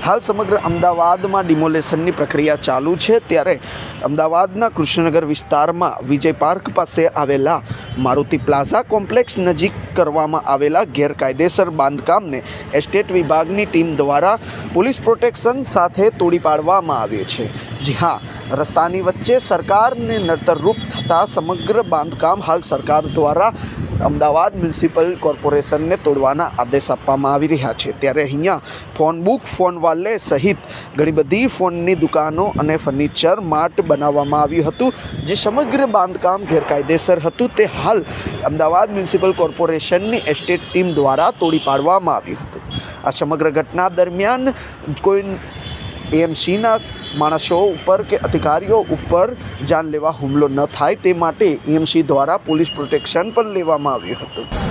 हाल समग्र अमदावादमां डिमोलेशननी प्रक्रिया चालू है। त्यारे अमदावादना कृष्णनगर विस्तारमां विजय पार्क पासे आवेला मारुति प्लाझा कॉम्प्लेक्स नजीक करवामां आवेला गैरकायदेसर बांधकामने एस्टेट विभागनी टीम द्वारा पुलिस प्रोटेक्शन साथे तोड़ी पाडवामां आव्यो छे। जी हाँ, रस्तानी वच्चे सरकारने नड़तर रूप थता समग्र बांधकाम हाल सरकार द्वारा अमदावाद म्युनिसिपल कॉर्पोरेशन ने तोड़वाना आदेश आपवामां आवी रह्या छे। त्यारे अहींया फोन बुक, फोन वाले सहित घणी बधी फोननी दुकानों अने फर्निचर मार्ट बनाववामां आव्युं हतुं, जे समग्र बांधकाम गैरकायदेसर हतुं ते हाल अमदावाद म्युनिसिपल कॉर्पोरेशननी एस्टेट टीम द्वारा तोड़ी पाडवामां आव्युं हतुं। आ समग्र घटना दरमियान कोई एएमसीना माणसों पर के अधिकारीओ पर जानलेवा हुमलो न थाय ते माटे एएमसी द्वारा पुलिस प्रोटेक्शन पर लेवामां आव्युं हतुं।